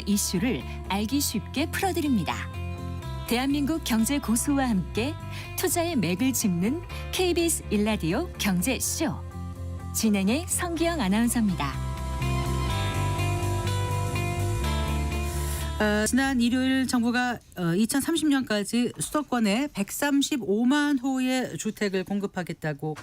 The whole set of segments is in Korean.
이슈를 알기 쉽게 풀어드립니다. 대한민국 경제 고수와 함께 투자의 맥을 짚는 KBS 1라디오 경제쇼. 진행의 성기영 아나운서입니다. 지난 일요일 정부가 2030년까지 수도권에 135만 호의 주택을 공급하겠다고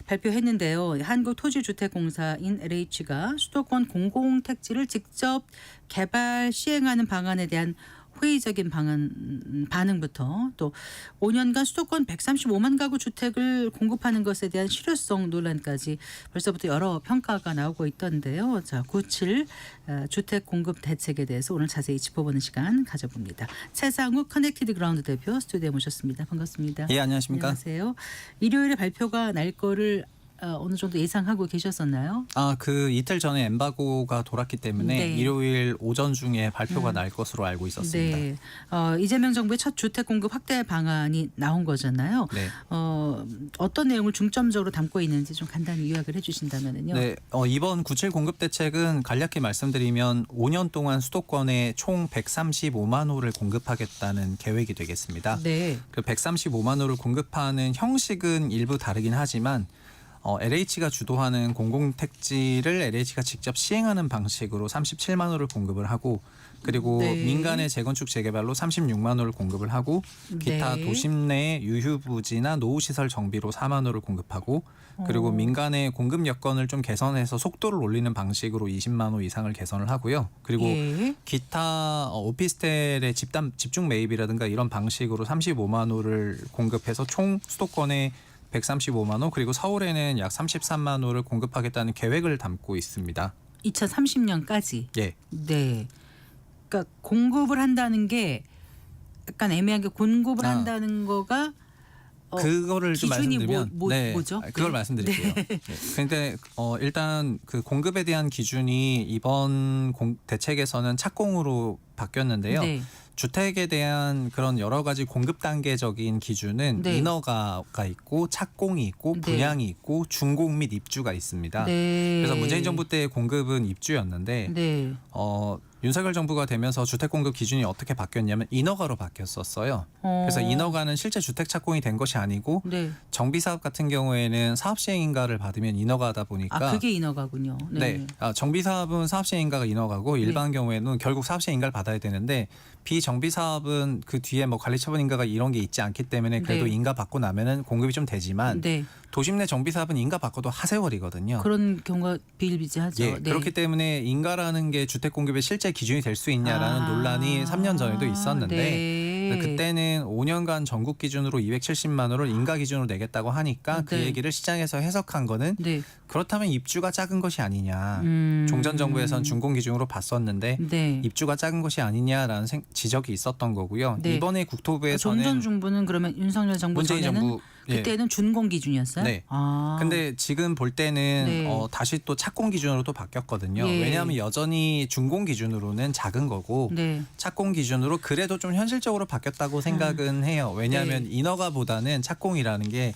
발표했는데요. 한국토지주택공사인 LH가 수도권 공공택지를 직접 개발 시행하는 방안에 대한 회의적인 반응부터 또 5년간 수도권 135만 가구 주택을 공급하는 것에 대한 실효성 논란까지 벌써부터 여러 평가가 나오고 있던데요. 자, 97 주택 공급 대책에 대해서 오늘 자세히 짚어보는 시간 가져봅니다. 최상욱 커넥티드 그라운드 대표 스튜디오에 모셨습니다. 반갑습니다. 예, 안녕하십니까? 안녕하세요. 일요일에 발표가 날 거를 어느 정도 예상하고 계셨었나요? 그 이틀 전에 엠바고가 돌았기 때문에 네. 일요일 오전 중에 발표가 날 것으로 알고 있었습니다. 네. 이재명 정부의 첫 주택 공급 확대 방안이 나온 거잖아요. 네. 어떤 내용을 중점적으로 담고 있는지 좀 간단히 요약을 해주신다면요. 네, 이번 97 공급 대책은 간략히 말씀드리면 5년 동안 수도권에 총 135만 호를 공급하겠다는 계획이 되겠습니다. 네. 그 135만 호를 공급하는 형식은 일부 다르긴 하지만 LH가 주도하는 공공택지를 LH가 직접 시행하는 방식으로 37만 호를 공급을 하고 그리고 네. 민간의 재건축 재개발로 36만 호를 공급을 하고 기타 네. 도심 내 유휴부지나 노후시설 정비로 4만 호를 공급하고 그리고 민간의 공급 여건을 좀 개선해서 속도를 올리는 방식으로 20만 호 이상을 개선을 하고요. 그리고 예. 기타 오피스텔의 집중 매입이라든가 이런 방식으로 35만 호를 공급해서 총 수도권에 135만 호 그리고 서울에는 약 33만 호를 공급하겠다는 계획을 담고 있습니다. 2030년까지. 예. 네. 그러니까 공급을 한다는 게 약간 애매한 게 공급을 한다는 거가 그거를 좀 기준이 말씀드리면 뭐죠? 그걸 네. 말씀드릴게요. 네. 그러니까 일단 그 공급에 대한 기준이 이번 대책에서는 착공으로 바뀌었는데요. 네. 주택에 대한 그런 여러 가지 공급 단계적인 기준은 네. 인허가가 있고 착공이 있고 네. 분양이 있고 준공 및 입주가 있습니다. 네. 그래서 문재인 정부 때의 공급은 입주였는데 네. 윤석열 정부가 되면서 주택 공급 기준이 어떻게 바뀌었냐면 인허가로 바뀌었었어요. 그래서 인허가는 실제 주택 착공이 된 것이 아니고 네. 정비 사업 같은 경우에는 사업 시행 인가를 받으면 인허가다 보니까 그게 인허가군요. 네. 정비 사업은 사업 시행 인가가 인허가고 일반 경우에는 결국 사업 시행 인가를 받아야 되는데 비정비 사업은 그 뒤에 뭐 관리 처분 인가가 이런 게 있지 않기 때문에 그래도 네. 인가 받고 나면은 공급이 좀 되지만 네. 도심 내 정비 사업은 인가 받고도 하세월이거든요. 그런 경우가 비일비재하죠. 예, 네. 그렇기 때문에 인가라는 게 주택 공급의 실제 기준이 될 수 있냐라는 논란이 3년 전에도 있었는데 네. 그때는 5년간 전국 기준으로 270만 호를 인가 기준으로 내겠다고 하니까 그 네. 얘기를 시장에서 해석한 거는 네. 그렇다면 입주가 작은 것이 아니냐. 종전 정부에선 준공 기준으로 봤었는데 네. 입주가 작은 것이 아니냐라는 지적이 있었던 거고요. 네. 이번에 국토부에서는 종전 중부는 그러면 윤석열 정부 문재인 전에는 정부 그때는 준공 기준이었어요? 네. 근데 지금 볼 때는 네. 다시 또 착공 기준으로 또 바뀌었거든요. 예. 왜냐하면 여전히 준공 기준으로는 작은 거고 네. 착공 기준으로 그래도 좀 현실적으로 바뀌었다고 생각은 해요. 왜냐하면 네. 인허가보다는 착공이라는 게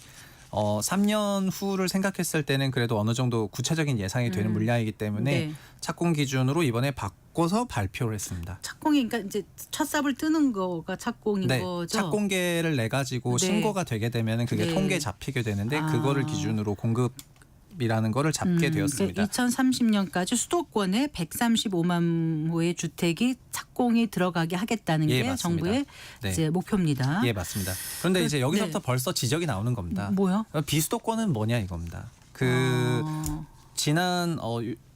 3년 후를 생각했을 때는 그래도 어느 정도 구체적인 예상이 되는 물량이기 때문에 네. 착공 기준으로 이번에 바꿔서 발표를 했습니다. 착공이 그러니까 이제 첫 삽을 뜨는 거가 착공인 네, 거죠. 착공계를 내 가지고 네. 신고가 되게 되면은 그게 네. 통계에 잡히게 되는데 그거를 기준으로 공급이라는 거를 잡게 되었습니다. 2030년까지 수도권에 135만 호의 주택이 착공이 들어가게 하겠다는 예, 게 맞습니다. 정부의 네. 이제 목표입니다. 예, 맞습니다. 그런데 이제 여기서부터 네. 벌써 지적이 나오는 겁니다. 뭐요? 비수도권은 뭐냐 이겁니다. 지난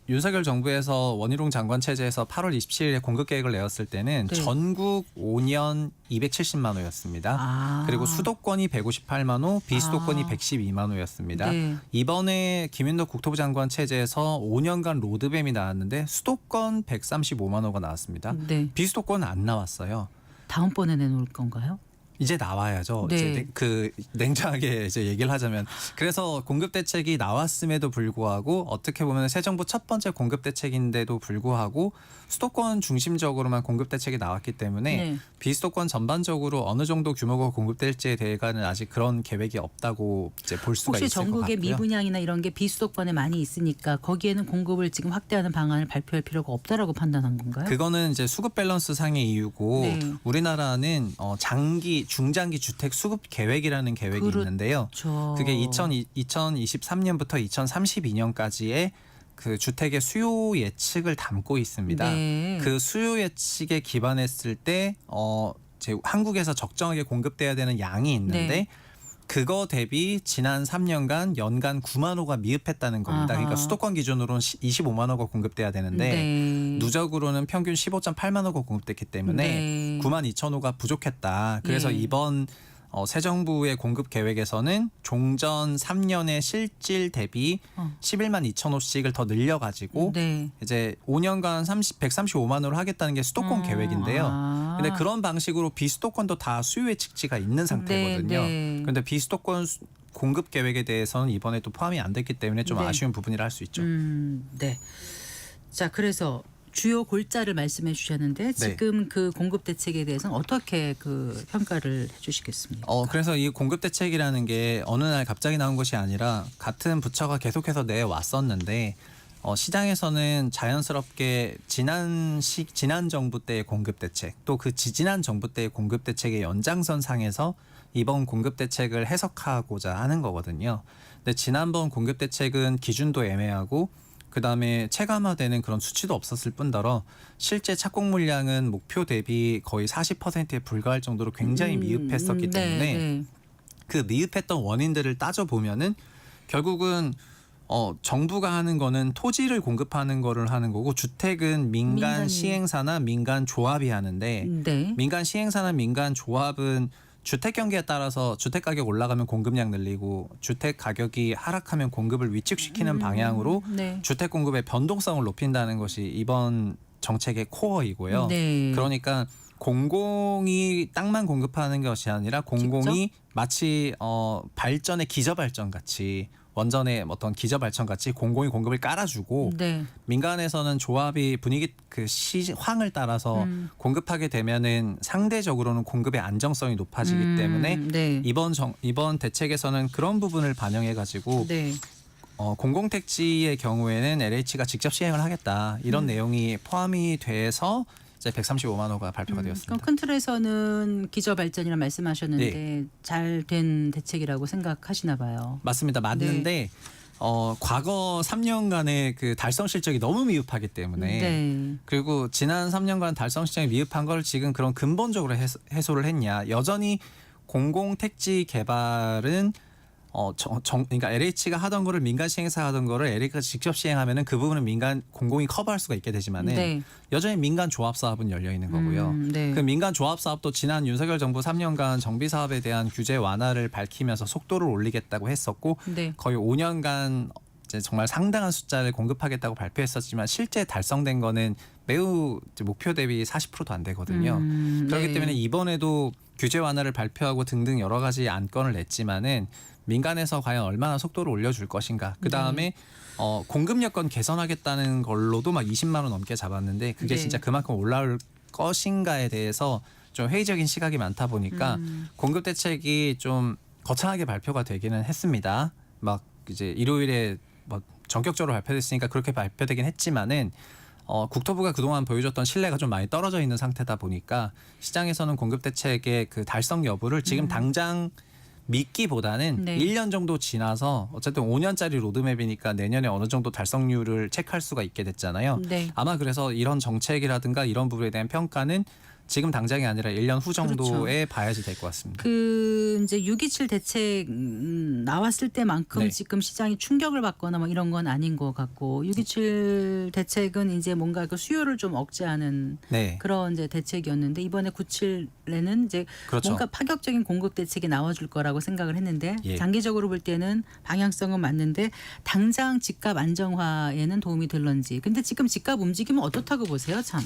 윤석열 정부에서 원희룡 장관 체제에서 8월 27일에 공급 계획을 내었을 때는 네. 전국 5년 270만 호였습니다. 그리고 수도권이 158만 호, 비수도권이 112만 호였습니다. 네. 이번에 김윤덕 국토부 장관 체제에서 5년간 로드맵이 나왔는데 수도권 135만 호가 나왔습니다. 네. 비수도권은 안 나왔어요. 다음번에 내놓을 건가요? 이제 나와야죠. 네. 이제 그 냉정하게 이제 얘기를 하자면 그래서 공급 대책이 나왔음에도 불구하고 어떻게 보면 새 정부 첫 번째 공급 대책인데도 불구하고 수도권 중심적으로만 공급 대책이 나왔기 때문에 네. 비수도권 전반적으로 어느 정도 규모가 공급될지에 대해서는 아직 그런 계획이 없다고 이제 볼 수가 혹시 있을 것 전국의 같고요. 미분양이나 이런 게 비수도권에 많이 있으니까 거기에는 공급을 지금 확대하는 방안을 발표할 필요가 없다라고 판단한 건가요? 그거는 이제 수급 밸런스 상의 이유고 네. 우리나라는 장기 중장기 주택 수급 계획이라는 계획이 그렇죠. 있는데요. 그게 2023년부터 2032년까지의 그 주택의 수요 예측을 담고 있습니다. 네. 그 수요 예측에 기반했을 때 이제 한국에서 적정하게 공급돼야 되는 양이 있는데 네. 그거 대비 지난 3년간 연간 9만 호가 미흡했다는 겁니다. 아하. 그러니까 수도권 기준으로는 25만 호가 공급돼야 되는데 네. 누적으로는 평균 15.8만 호가 공급됐기 때문에 네. 9만 2천 호가 부족했다. 그래서 예. 이번 새 정부의 공급 계획에서는 종전 3년의 실질 대비 11만 2천 호씩을 더 늘려가지고 네. 이제 5년간 135만 호를 하겠다는 게 수도권 계획인데요. 아. 근데 그런 방식으로 비수도권도 다 수요 예측치가 있는 상태거든요. 네. 그런데 비수도권 공급 계획에 대해서는 이번에 또 포함이 안 됐기 때문에 좀 네. 아쉬운 부분이라 할 수 있죠. 네. 자, 그래서 주요 골자를 말씀해 주셨는데 지금 그 공급 대책에 대해서는 어떻게 그 평가를 해 주시겠습니까? 그래서 이 공급 대책이라는 게 어느 날 갑자기 나온 것이 아니라 같은 부처가 계속해서 내왔었는데 시장에서는 자연스럽게 지난 정부 때의 공급 대책 또 그 지지난 정부 때의 공급 대책의 연장선상에서 이번 공급 대책을 해석하고자 하는 거거든요. 근데 지난번 공급 대책은 기준도 애매하고 그다음에 체감화되는 그런 수치도 없었을 뿐더러 실제 착공 물량은 목표 대비 거의 40%에 불과할 정도로 굉장히 미흡했었기 때문에 네. 그 미흡했던 원인들을 따져보면은 결국은 정부가 하는 거는 토지를 공급하는 거를 하는 거고 주택은 민간 민간이- 시행사나 민간 조합이 하는데 네. 민간 시행사나 민간 조합은 주택 경기에 따라서 주택 가격 올라가면 공급량 늘리고 주택 가격이 하락하면 공급을 위축시키는 방향으로 네. 주택 공급의 변동성을 높인다는 것이 이번 정책의 코어이고요. 네. 그러니까 공공이 땅만 공급하는 것이 아니라 공공이 마치 발전의 기저발전 같이 원전의 어떤 기저발전 같이 공공이 공급을 깔아주고 네. 민간에서는 조합이 분위기 그 시황을 따라서 공급하게 되면은 상대적으로는 공급의 안정성이 높아지기 때문에 네. 이번 대책에서는 그런 부분을 반영해 가지고 네. 공공택지의 경우에는 LH가 직접 시행을 하겠다 이런 내용이 포함이 돼서 이제 135만 호가 발표가 되었습니다. 그럼 큰 틀에서는 기저 발전이라 말씀하셨는데 잘 된 대책이라고 생각하시나 봐요. 맞습니다. 맞는데 과거 3년간의 그 달성 실적이 너무 미흡하기 때문에 네. 그리고 지난 3년간 달성 실적이 미흡한 걸 지금 그런 근본적으로 해소를 했냐. 여전히 공공택지 개발은 그러니까 LH가 하던 거를 민간 시행사가 하던 거를 LH가 직접 시행하면은 그 부분은 민간 공공이 커버할 수가 있게 되지만은 네. 여전히 민간 조합 사업은 열려 있는 거고요. 네. 그 민간 조합 사업도 지난 윤석열 정부 3년간 정비 사업에 대한 규제 완화를 밝히면서 속도를 올리겠다고 했었고 네. 거의 5년간 이제 정말 상당한 숫자를 공급하겠다고 발표했었지만 실제 달성된 거는 매우 이제 목표 대비 40%도 안 되거든요. 그렇기 네. 때문에 이번에도 규제 완화를 발표하고 등등 여러 가지 안건을 냈지만은 민간에서 과연 얼마나 속도를 올려줄 것인가. 그 다음에 공급 여건 개선하겠다는 걸로도 막 20만 원 넘게 잡았는데 그게 네. 진짜 그만큼 올라올 것인가에 대해서 좀 회의적인 시각이 많다 보니까 공급 대책이 좀 거창하게 발표가 되기는 했습니다. 막 이제 일요일에 뭐 전격적으로 발표됐으니까 그렇게 발표되긴 했지만은 국토부가 그동안 보여줬던 신뢰가 좀 많이 떨어져 있는 상태다 보니까 시장에서는 공급 대책의 그 달성 여부를 지금 당장 믿기보다는 네. 1년 정도 지나서 어쨌든 5년짜리 로드맵이니까 내년에 어느 정도 달성률을 체크할 수가 있게 됐잖아요. 네. 아마 그래서 이런 정책이라든가 이런 부분에 대한 평가는 지금 당장이 아니라 1년 후 정도에 봐야지 될 것 같습니다. 그 이제 6.27 대책 나왔을 때만큼 네. 지금 시장이 충격을 받거나 뭐 이런 건 아닌 것 같고 6.27 대책은 이제 뭔가 그 수요를 좀 억제하는 네. 그런 이제 대책이었는데 이번에 9.7에는 이제 그렇죠. 뭔가 파격적인 공급 대책이 나와줄 거라고 생각을 했는데 예. 장기적으로 볼 때는 방향성은 맞는데 당장 집값 안정화에는 도움이 될런지. 근데 지금 집값 움직임은 어떻다고 보세요, 참?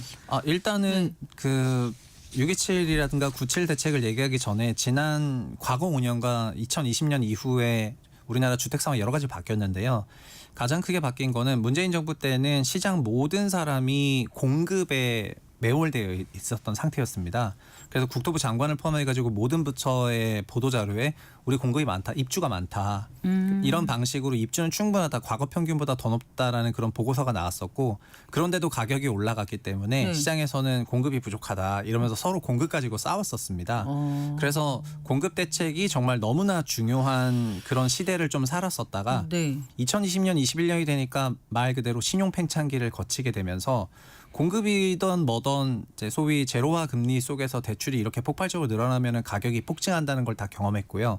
일단은 그 6.27이라든가 9.7 대책을 얘기하기 전에 지난 과거 5년과 2020년 이후에 우리나라 주택 상황이 여러 가지 바뀌었는데요. 가장 크게 바뀐 거는 문재인 정부 때는 시장 모든 사람이 공급에 매몰되어 있었던 상태였습니다. 그래서 국토부 장관을 포함해가지고 모든 부처의 보도자료에 우리 공급이 많다, 입주가 많다. 이런 방식으로 입주는 충분하다, 과거 평균보다 더 높다라는 그런 보고서가 나왔었고 그런데도 가격이 올라갔기 때문에 네. 시장에서는 공급이 부족하다 이러면서 서로 공급 가지고 싸웠었습니다. 그래서 공급 대책이 정말 너무나 중요한 그런 시대를 좀 살았었다가 네. 2020년, 21년이 되니까 말 그대로 신용 팽창기를 거치게 되면서 공급이던 뭐던 이제 소위 제로화 금리 속에서 대출이 이렇게 폭발적으로 늘어나면 가격이 폭증한다는 걸 다 경험했고요.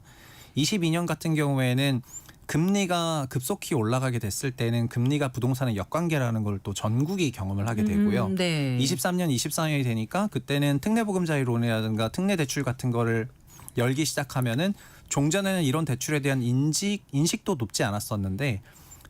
22년 같은 경우에는 금리가 급속히 올라가게 됐을 때는 금리가 부동산의 역관계라는 걸 또 전국이 경험을 하게 되고요. 네. 23년, 24년이 되니까 그때는 특례보금자리론이라든가 특례대출 같은 거를 열기 시작하면은 종전에는 이런 대출에 대한 인식도 높지 않았었는데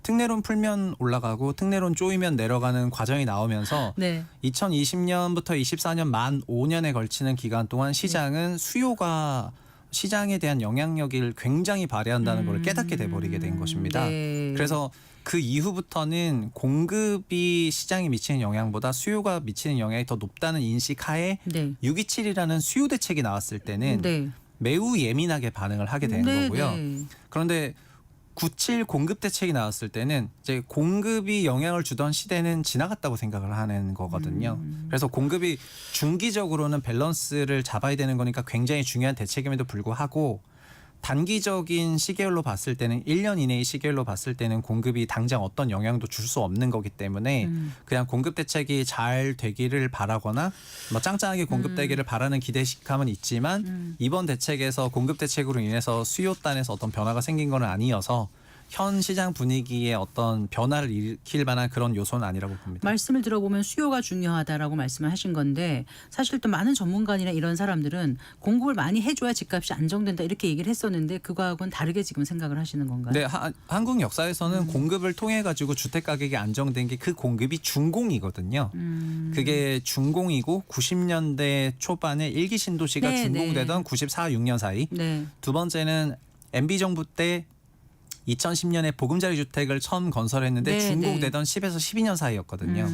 특례론 풀면 올라가고 특례론 쪼이면 내려가는 과정이 나오면서 네. 2020년부터 24년 만 5년에 걸치는 기간 동안 시장은 수요가 시장에 대한 영향력을 굉장히 발휘한다는 걸 깨닫게 돼버리게 된 것입니다. 네. 그래서 그 이후부터는 공급이 시장에 미치는 영향보다 수요가 미치는 영향이 더 높다는 인식하에 네. 6.27이라는 수요 대책이 나왔을 때는 네. 매우 예민하게 반응을 하게 된 네, 거고요. 네. 그런데 9.7 공급 대책이 나왔을 때는 이제 공급이 영향을 주던 시대는 지나갔다고 생각을 하는 거거든요. 그래서 공급이 중기적으로는 밸런스를 잡아야 되는 거니까 굉장히 중요한 대책임에도 불구하고 단기적인 시계열로 봤을 때는 1년 이내의 시계열로 봤을 때는 공급이 당장 어떤 영향도 줄 수 없는 거기 때문에 그냥 공급 대책이 잘 되기를 바라거나 뭐 짱짱하게 공급되기를 바라는 기대감은 있지만 이번 대책에서 공급 대책으로 인해서 수요단에서 어떤 변화가 생긴 건 아니어서 현 시장 분위기에 어떤 변화를 일으킬 만한 그런 요소는 아니라고 봅니다. 말씀을 들어보면 수요가 중요하다라고 말씀을 하신 건데 사실 또 많은 전문가나 이런 사람들은 공급을 많이 해줘야 집값이 안정된다 이렇게 얘기를 했었는데 그거하고는 다르게 지금 생각을 하시는 건가요? 네, 한국 역사에서는 공급을 통해 가지고 주택 가격이 안정된 게 그 공급이 준공이거든요. 그게 준공이고 90년대 초반에 1기 신도시가 네, 준공되던 94, 6년 사이. 네. 두 번째는 MB 정부 때 2010년에 보금자리 주택을 처음 건설했는데 네, 준공되던 10에서 12년 사이였거든요.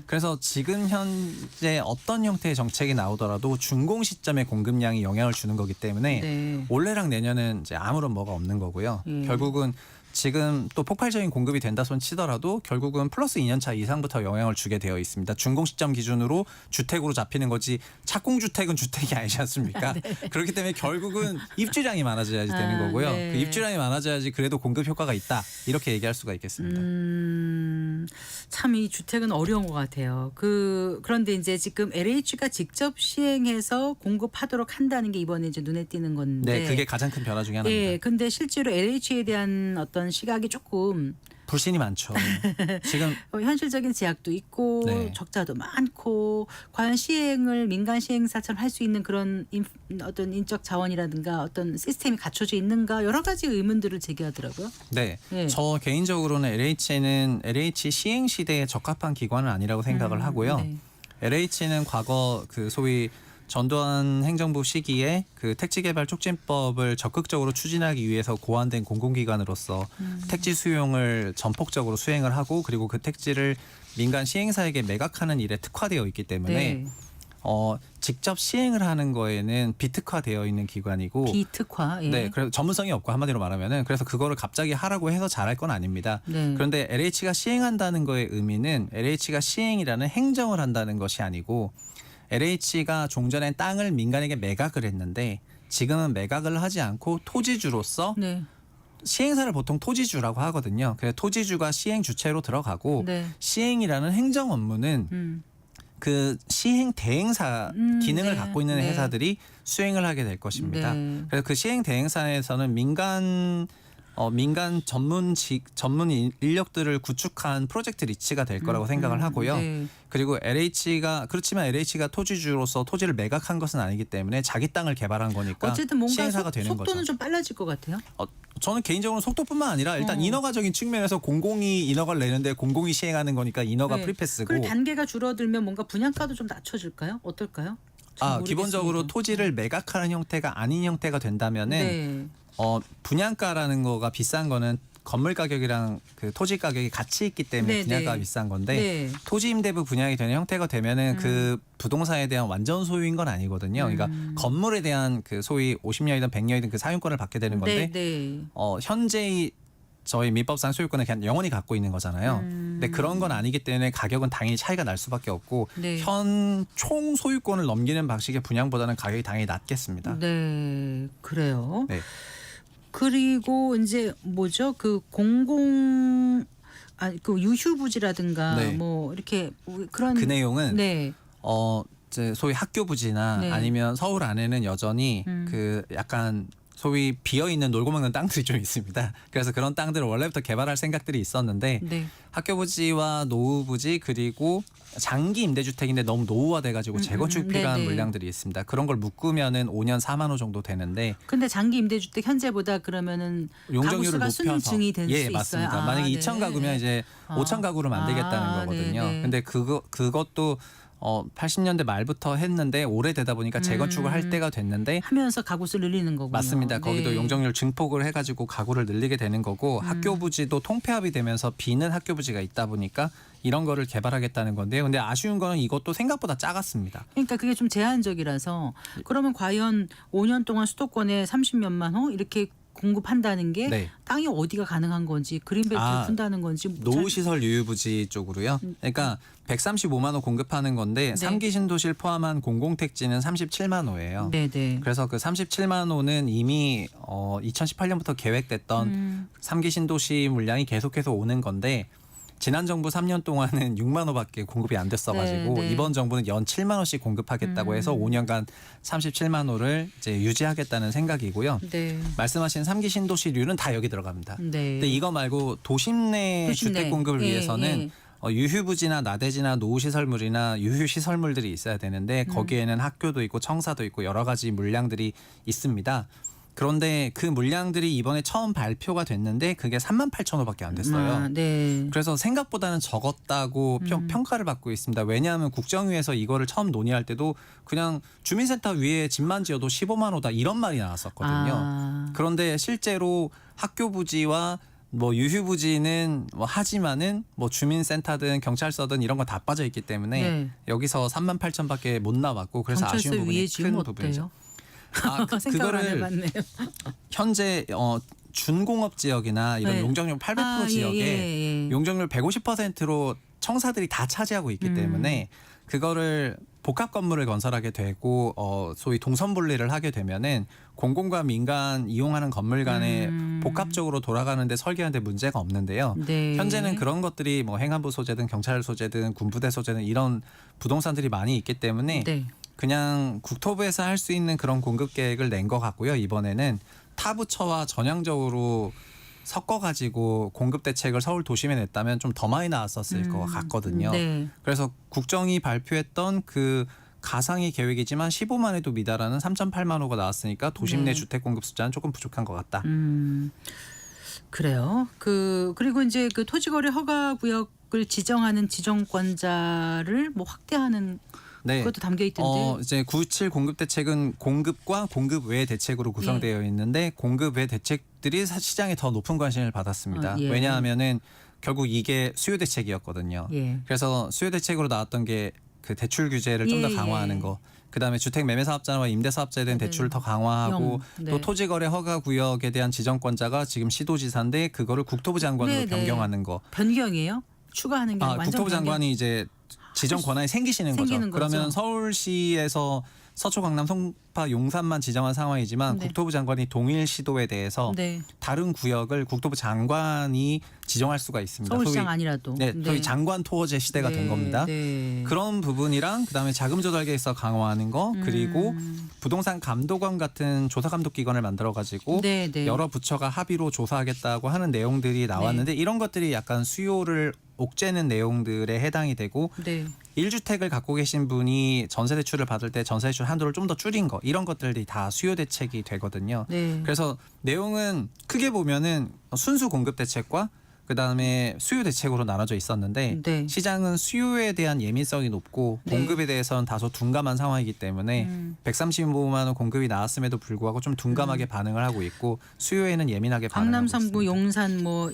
그래서 지금 현재 어떤 형태의 정책이 나오더라도 준공 시점에 공급량이 영향을 주는 거기 때문에 네. 올해랑 내년은 이제 아무런 뭐가 없는 거고요. 결국은 지금 또 폭발적인 공급이 된다 손 치더라도 결국은 플러스 2년 차 이상부터 영향을 주게 되어 있습니다. 준공 시점 기준으로 주택으로 잡히는 거지 착공주택은 주택이 아니지 않습니까? 그렇기 때문에 결국은 입주량이 많아져야지 되는 거고요. 네. 그 입주량이 많아져야지 그래도 공급 효과가 있다. 이렇게 얘기할 수가 있겠습니다. 참 이 주택은 어려운 것 같아요. 그런데 이제 지금 LH가 직접 시행해서 공급하도록 한다는 게 이번에 이제 눈에 띄는 건데. 네, 그게 가장 큰 변화 중에 하나입니다. 예, 근데 실제로 LH에 대한 어떤 시각이 조금 불신이 많죠. 지금 현실적인 제약도 있고 네. 적자도 많고 과연 시행을 민간 시행사처럼 할 수 있는 그런 어떤 인적 자원이라든가 어떤 시스템이 갖춰져 있는가 여러 가지 의문들을 제기하더라고요. 네, 네. 저 개인적으로는 LH는 LH 시행 시대에 적합한 기관은 아니라고 생각을 하고요. 네. LH는 과거 그 소위 전두환 행정부 시기에 그 택지개발 촉진법을 적극적으로 추진하기 위해서 고안된 공공기관으로서 택지 수용을 전폭적으로 수행을 하고 그리고 그 택지를 민간 시행사에게 매각하는 일에 특화되어 있기 때문에 네. 직접 시행을 하는 거에는 비특화되어 있는 기관이고 비특화. 예. 네, 그래서 전문성이 없고 한마디로 말하면은 그래서 그거를 갑자기 하라고 해서 잘할 건 아닙니다. 네. 그런데 LH가 시행한다는 거의 의미는 LH가 시행이라는 행정을 한다는 것이 아니고 LH가 종전엔 땅을 민간에게 매각을 했는데 지금은 매각을 하지 않고 토지주로서 네. 시행사를 보통 토지주라고 하거든요. 그래서 토지주가 시행 주체로 들어가고 네. 시행이라는 행정 업무는 그 시행 대행사 기능을 네. 갖고 있는 네. 회사들이 수행을 하게 될 것입니다. 네. 그래서 그 시행 대행사에서는 민간 전문 인력들을 구축한 프로젝트 리치가 될 거라고 생각을 하고요. 네. 그리고 그렇지만 LH가 토지주로서 토지를 매각한 것은 아니기 때문에 자기 땅을 개발한 거니까 어쨌든 뭔가 시행사가 되는 속도는 거죠. 좀 빨라질 것 같아요. 저는 개인적으로 속도뿐만 아니라 일단 인허가적인 측면에서 공공이 인허가를 내는데 공공이 시행하는 거니까 인허가 네. 프리패스고 그리고 단계가 줄어들면 뭔가 분양가도 좀 낮춰질까요? 어떨까요? 기본적으로 모르겠습니다. 토지를 매각하는 형태가 아닌 형태가 된다면은 네. 분양가라는 거가 비싼 거는 건물 가격이랑 그 토지 가격이 같이 있기 때문에 네, 분양가가 네. 비싼 건데 네. 토지 임대부 분양이 되는 형태가 되면은 그 부동산에 대한 완전 소유인 건 아니거든요. 그러니까 건물에 대한 그 소위 50년이든 100년이든 그 사용권을 받게 되는 건데 네. 현재의 저희 민법상 소유권은 그냥 영원히 갖고 있는 거잖아요. 근데 그런 건 아니기 때문에 가격은 당연히 차이가 날 수밖에 없고 네. 현 총 소유권을 넘기는 방식의 분양보다는 가격이 당연히 낮겠습니다. 네. 그래요. 네. 그리고 이제 뭐죠? 그 그 유휴부지라든가 네. 뭐 이렇게 그런 그 내용은 네. 이제 소위 학교 부지나 네. 아니면 서울 안에는 여전히 그 약간 소위 비어 있는 놀고 먹는 땅들이 좀 있습니다. 그래서 그런 땅들을 원래부터 개발할 생각들이 있었는데 네. 학교 부지와 노후 부지 그리고 장기 임대주택인데 너무 노후화돼가지고 재건축 필요한 네네. 물량들이 있습니다. 그런 걸 묶으면은 5년 4만 호 정도 되는데 근데 장기 임대주택 현재보다 그러면은 용적률을 가구수가 높여서 순증이 될 수 있어요. 맞습니다. 만약에 2천 가구면 이제 5천 가구를 만들겠다는 거거든요. 네네. 근데 그것도 80년대 말부터 했는데 오래되다 보니까 재건축을 할 때가 됐는데 하면서 가구수를 늘리는 거군요. 맞습니다. 거기도 네. 용적률 증폭을 해가지고 가구를 늘리게 되는 거고 학교 부지도 통폐합이 되면서 비는 학교 부지가 있다 보니까 이런 거를 개발하겠다는 건데요. 근데 아쉬운 거는 이것도 생각보다 작았습니다. 그러니까 그게 좀 제한적이라서 그러면 과연 5년 동안 수도권에 30몇만 호 이렇게 공급한다는 게 네. 땅이 어디가 가능한 건지 그린벨트를 푼다는 건지 노후시설 유휴부지 쪽으로요. 그러니까 135만 호 공급하는 건데 네. 3기 신도시를 포함한 공공택지는 37만 호예요. 네네. 그래서 그 37만 호는 이미 2018년부터 계획됐던 3기 신도시 물량이 계속해서 오는 건데 지난 정부 3년 동안은 6만 호밖에 공급이 안 됐어가지고 네, 네. 이번 정부는 연 7만 호씩 공급하겠다고 해서 5년간 37만 호를 이제 유지하겠다는 생각이고요. 네. 말씀하신 3기 신도시류는 다 여기 들어갑니다. 네. 근데 이거 말고 도심 내 도심 내. 주택 공급을 예, 위해서는 유휴부지나 나대지나 노후시설물이나 유휴시설물들이 있어야 되는데 거기에는 학교도 있고 청사도 있고 여러 가지 물량들이 있습니다. 그런데 그 물량들이 이번에 처음 발표가 됐는데 그게 3만 8천 호밖에 안 됐어요. 네. 그래서 생각보다는 적었다고 평가를 받고 있습니다. 왜냐하면 국정위에서 이거를 처음 논의할 때도 그냥 주민센터 위에 집만 지어도 15만 호다 이런 말이 나왔었거든요. 그런데 실제로 학교 부지와 뭐 유휴부지는 뭐 하지만은 뭐 주민센터든 경찰서든 이런 건 다 빠져 있기 때문에 네. 여기서 3만 8천밖에 못 나왔고 그래서 경찰서 아쉬운 부분이 위에 큰 지으면 부분이죠. 어때요? 생각을 안 그거를 해봤네요. 현재 준공업 지역이나 이런 네. 용적률 800% 지역에 예. 용적률 150%로 청사들이 다 차지하고 있기 때문에 그거를 복합 건물을 건설하게 되고 소위 동선 분리를 하게 되면은 공공과 민간 이용하는 건물 간에 복합적으로 돌아가는데 설계하는데 문제가 없는데요. 네. 현재는 그런 것들이 뭐 행안부 소재든 경찰 소재든 군부대 소재든 이런 부동산들이 많이 있기 때문에 네. 그냥 국토부에서 할 수 있는 그런 공급 계획을 낸 것 같고요. 이번에는 타 부처와 전향적으로 섞어가지고 공급 대책을 서울 도심에 냈다면 좀 더 많이 나왔었을 것 같거든요. 네. 그래서 국정이 발표했던 그 가상의 계획이지만 15만 에도 미달하는 3.8만 호가 나왔으니까 도심 내 네. 주택 공급 숫자는 조금 부족한 것 같다. 그래요. 그리고 이제 그 토지거래 허가 구역을 지정하는 지정권자를 뭐 확대하는 네. 그것도 담겨 있던데. 이제 9.7 공급 대책은 공급과 공급 외 대책으로 구성되어 있는데 공급 외 대책들이 시장에 더 높은 관심을 받았습니다. 예. 왜냐하면은 결국 이게 수요 대책이었거든요. 예. 그래서 수요 대책으로 나왔던 게 그 대출 규제를 좀 더 예, 강화하는 예. 거. 그다음에 주택 매매 사업자와 임대 사업자에 대한 네, 대출을 더 강화하고 네. 또 토지 거래 허가 구역에 대한 지정권자가 지금 시도지사인데 그거를 국토부 장관으로 네, 네. 변경하는 거. 변경이에요? 추가하는 게 완전 국토부 변경? 장관이 이제 지정 권한이 생기시는 거죠. 생기는 거죠. 그러면 서울시에서 서초, 강남, 송파, 용산만 지정한 상황이지만 네. 국토부 장관이 동일 시도에 대해서 네. 다른 구역을 국토부 장관이 지정할 수가 있습니다. 서울시장 아니라도. 소위 장관 토어제 시대가 된 겁니다. 네. 그런 부분이랑 그다음에 자금 조달 계획서 강화하는 거 그리고 부동산 감독원 같은 조사 감독 기관을 만들어 가지고 네, 네. 여러 부처가 합의로 조사하겠다고 하는 내용들이 나왔는데 이런 것들이 약간 수요를 옥죄는 내용들에 해당이 되고 네. 1주택을 갖고 계신 분이 전세 대출을 받을 때 전세 대출 한도를 좀 더 줄인 거 이런 것들이 다 수요 대책이 되거든요. 네. 그래서 내용은 크게 보면은 순수 공급 대책과 그다음에 수요 대책으로 나눠져 있었는데 네. 시장은 수요에 대한 예민성이 높고 네. 공급에 대해서는 다소 둔감한 상황이기 때문에 135만 원 공급이 나왔음에도 불구하고 좀 둔감하게 반응을 하고 있고 수요에는 예민하게 반응하고 강남 있습니다. 3구 용산 뭐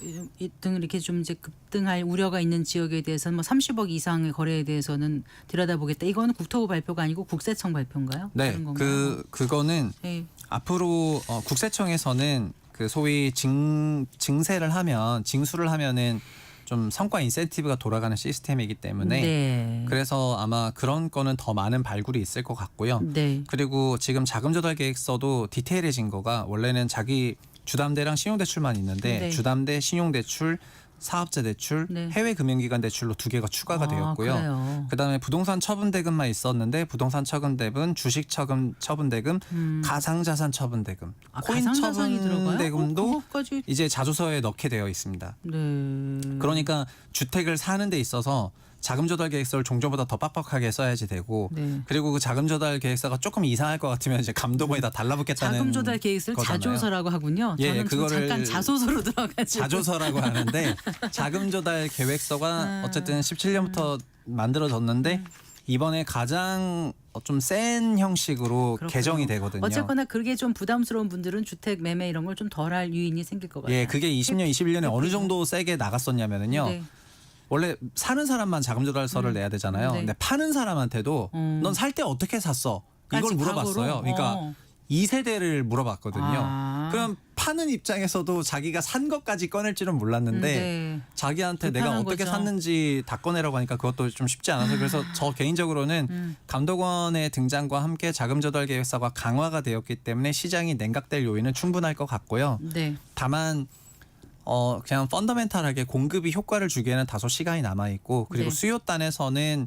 등 이렇게 좀 이제 급등할 우려가 있는 지역에 대해서는 뭐 30억 이상의 거래에 대해서는 들여다보겠다. 이거는 국토부 발표가 아니고 국세청 발표인가요? 네, 다른 건가요? 그거는 네. 앞으로 국세청에서는 그 소위 증세를 하면 징수를 하면은 좀 성과 인센티브가 돌아가는 시스템이기 때문에 네. 그래서 아마 그런 거는 더 많은 발굴이 있을 것 같고요. 네. 그리고 지금 자금 조달 계획서도 디테일해진 거가 원래는 자기 주담대랑 신용대출만 있는데 네. 주담대, 신용대출, 사업자 대출, 네. 해외 금융기관 대출로 2개가 추가가 되었고요. 그래요. 그다음에 부동산 처분대금만 있었는데 부동산 처분대금, 주식 처분대금, 가상자산 처분대금, 코인 가상자산이 들어가요? 처분대금도 그것까지. 이제 자조서에 넣게 되어 있습니다. 네. 그러니까 주택을 사는 데 있어서 자금 조달 계획서를 종전보다 더 빡빡하게 써야지 되고 네. 그리고 그 자금 조달 계획서가 조금 이상할 것 같으면 이제 감독원에다 달라붙겠다는 자금 조달 계획서를 거잖아요. 자조서라고 하군요. 예, 저는 좀 그거를 잠깐 자소서로 들어가지고. 자조서라고 하는데 자금 조달 계획서가 어쨌든 17년부터 만들어졌는데 이번에 가장 좀 센 형식으로 그렇군요. 개정이 되거든요. 어쨌거나 그게 좀 부담스러운 분들은 주택 매매 이런 걸 좀 덜할 유인이 생길 것 같아요. 예, 그게 20년, 21년에 어느 정도 세게 나갔었냐면은요. 네. 원래 사는 사람만 자금 조달서를 내야 되잖아요. 네. 근데 파는 사람한테도 넌 살 때 어떻게 샀어? 이걸 까지 물어봤어요. 과거로? 그러니까 2세대를 물어봤거든요. 아. 그럼 파는 입장에서도 자기가 산 것까지 꺼낼 줄은 몰랐는데 네. 자기한테 내가 불편한 어떻게 거죠. 샀는지 다 꺼내라고 하니까 그것도 좀 쉽지 않아서 그래서 저 개인적으로는 감독원의 등장과 함께 자금 조달 계획서가 강화가 되었기 때문에 시장이 냉각될 요인은 충분할 것 같고요. 네. 다만 그냥 펀더멘탈하게 공급이 효과를 주기에는 다소 시간이 남아 있고 그리고 네. 수요단에서는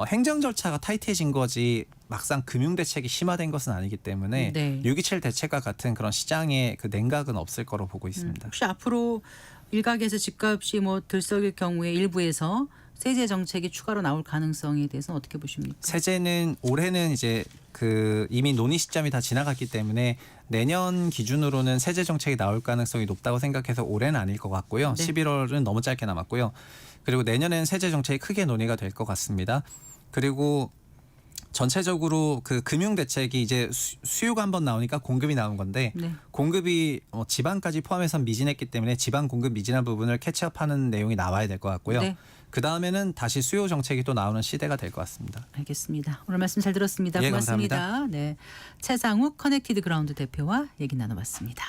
행정 절차가 타이트해진 거지 막상 금융 대책이 심화된 것은 아니기 때문에 네. 6.27 대책과 같은 그런 시장의 그 냉각은 없을 거로 보고 있습니다. 혹시 앞으로 일각에서 집값이 뭐 들썩일 경우에 일부에서 세제 정책이 추가로 나올 가능성에 대해서는 어떻게 보십니까? 세제는 올해는 이제 그 이미 논의 시점이 다 지나갔기 때문에 내년 기준으로는 세제 정책이 나올 가능성이 높다고 생각해서 올해는 아닐 것 같고요. 네. 11월은 너무 짧게 남았고요. 그리고 내년엔 세제 정책이 크게 논의가 될 것 같습니다. 그리고 전체적으로 그 금융 대책이 이제 수요가 한번 나오니까 공급이 나온 건데 네. 공급이 지방까지 포함해서 미진했기 때문에 지방 공급 미진한 부분을 캐치업하는 내용이 나와야 될 것 같고요. 네. 그 다음에는 다시 수요 정책이 또 나오는 시대가 될 것 같습니다. 알겠습니다. 오늘 말씀 잘 들었습니다. 예, 고맙습니다. 감사합니다. 네, 최상욱 커넥티드 그라운드 대표와 얘기 나눠봤습니다.